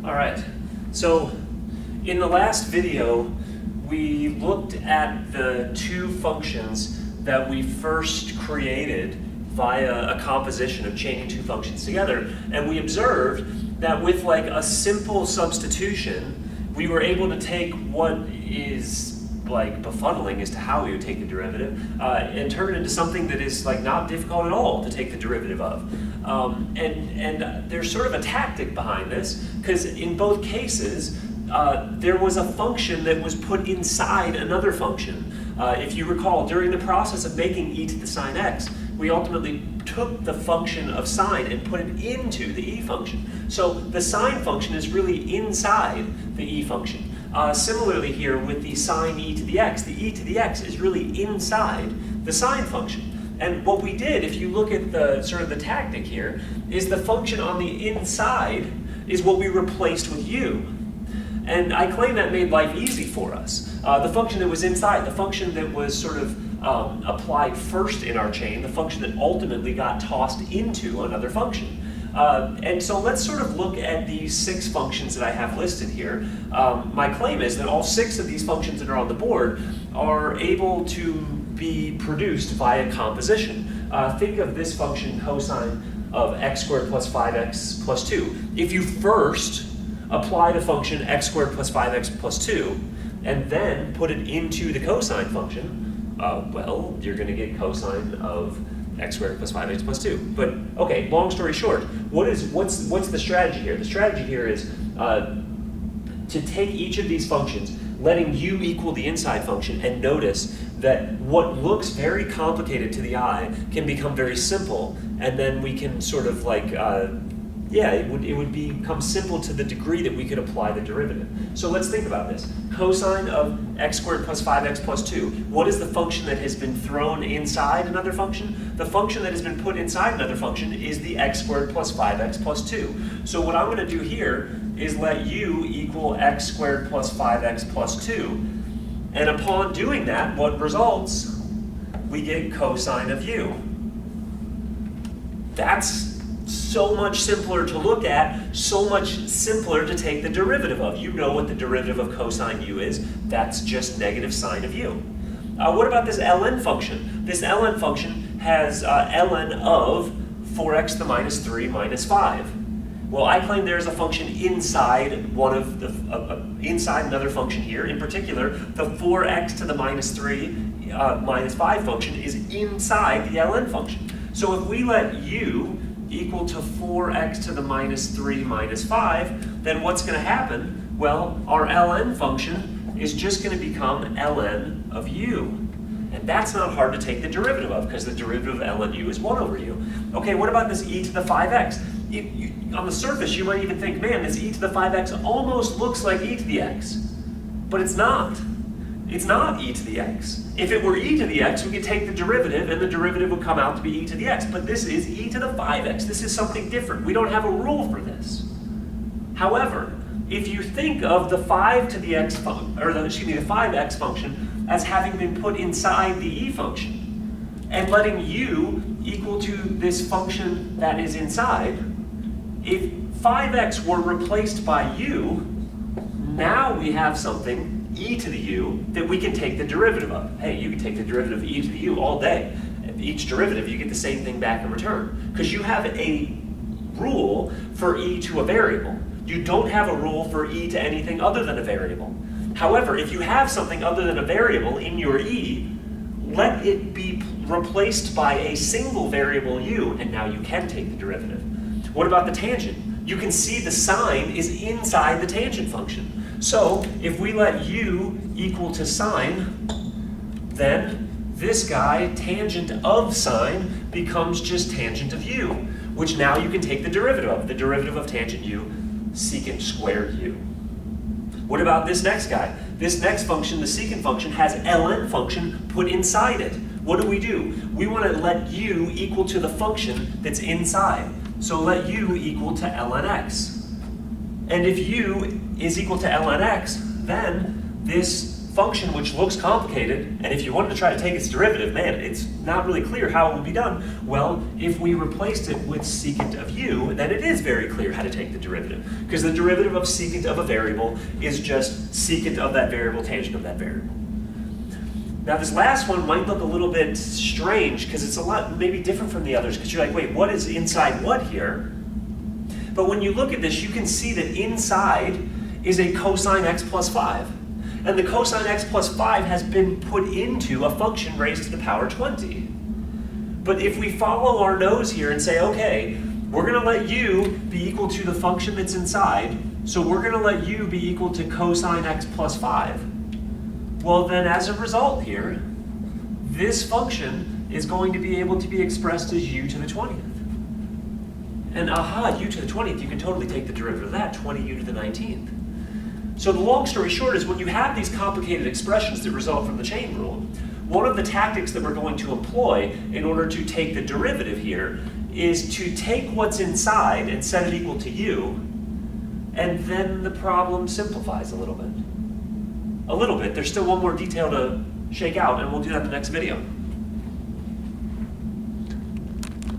All right, so in the last video, we looked at the two functions that we first created via a composition of chaining two functions together, and we observed that with like a simple substitution, we were able to take what is like befuddling as to how we would take the derivative and turn it into something that is like not difficult at all to take the derivative of. And there's sort of a tactic behind this, because in both cases there was a function that was put inside another function. If you recall, during the process of making e to the sine x, we ultimately took the function of sine and put it into the e function. So the sine function is really inside the e function. Similarly here with the sine e to the x is really inside the sine function. And what we did, if you look at the sort of the tactic here, is the function on the inside is what we replaced with u. And I claim that made life easy for us. The function that was inside, the function that was sort of applied first in our chain, the function that ultimately got tossed into another function. And so let's sort of look at these 6 functions that I have listed here. My claim is that all 6 of these functions that are on the board are able to be produced via composition. Think of this function cosine of x squared plus 5x plus 2. If you first apply the function x squared plus 5x plus 2 and then put it into the cosine function, well, you're going to get cosine of x squared plus 5x plus 2. But okay, long story short, what's the strategy here? The strategy here is to take each of these functions, letting u equal the inside function, and notice that what looks very complicated to the eye can become very simple, and then we can sort of like it would become simple to the degree that we could apply the derivative. So let's think about this. Cosine of x squared plus 5x plus 2. What is the function that has been thrown inside another function? The function that has been put inside another function is the x squared plus 5x plus 2. So what I'm going to do here is let u equal x squared plus 5x plus 2. And upon doing that, what results? We get cosine of u. That's so much simpler to look at, so much simpler to take the derivative of. You know what the derivative of cosine u is. That's just negative sine of u. What about this ln function? This ln function has ln of 4x to the minus 3 minus 5. Well, I claim there's a function inside one of the inside another function here. In particular, the 4x to the minus 3 minus 5 function is inside the ln function. So if we let u equal to 4x to the minus 3 minus 5, then what's going to happen? Well, our ln function is just going to become ln of u. And that's not hard to take the derivative of, because the derivative of ln u is 1 over u. Okay, what about this e to the 5x? On the surface, you might even think, man, this e to the 5x almost looks like e to the x. But it's not. It's not e to the x. If it were e to the x, we could take the derivative, and the derivative would come out to be e to the x. But this is e to the 5x. This is something different. We don't have a rule for this. However, if you think of the 5 to the x function, or the 5x function as having been put inside the e function, and letting u equal to this function that is inside, if 5x were replaced by u, now we have something e to the u that we can take the derivative of. Hey, you can take the derivative of e to the u all day. Each derivative, you get the same thing back in return, because you have a rule for e to a variable. You don't have a rule for e to anything other than a variable. However, if you have something other than a variable in your e, let it be replaced by a single variable u, and now you can take the derivative. What about the tangent? You can see the sine is inside the tangent function. So if we let u equal to sine, then this guy, tangent of sine, becomes just tangent of u, which now you can take the derivative of. The derivative of tangent u, secant squared u. What about this next guy? This next function, the secant function, has ln function put inside it. What do? We want to let u equal to the function that's inside. So let u equal to ln x. And if u is equal to ln x, then this function which looks complicated, and if you wanted to try to take its derivative, man, it's not really clear how it would be done. Well, if we replaced it with secant of u, then it is very clear how to take the derivative, because the derivative of secant of a variable is just secant of that variable tangent of that variable. Now this last one might look a little bit strange because it's a lot maybe different from the others, because you're like, wait, what is inside what here? But when you look at this, you can see that inside is a cosine x plus 5. And the cosine x plus 5 has been put into a function raised to the power 20. But if we follow our nose here and say, okay, we're going to let u be equal to the function that's inside, so we're going to let u be equal to cosine x plus 5. Well, then as a result here, this function is going to be able to be expressed as u to the 20th. And aha, u to the 20th, you can totally take the derivative of that, 20u to the 19th. So the long story short is when you have these complicated expressions that result from the chain rule, one of the tactics that we're going to employ in order to take the derivative here is to take what's inside and set it equal to u, and then the problem simplifies a little bit. There's still one more detail to shake out, and we'll do that in the next video.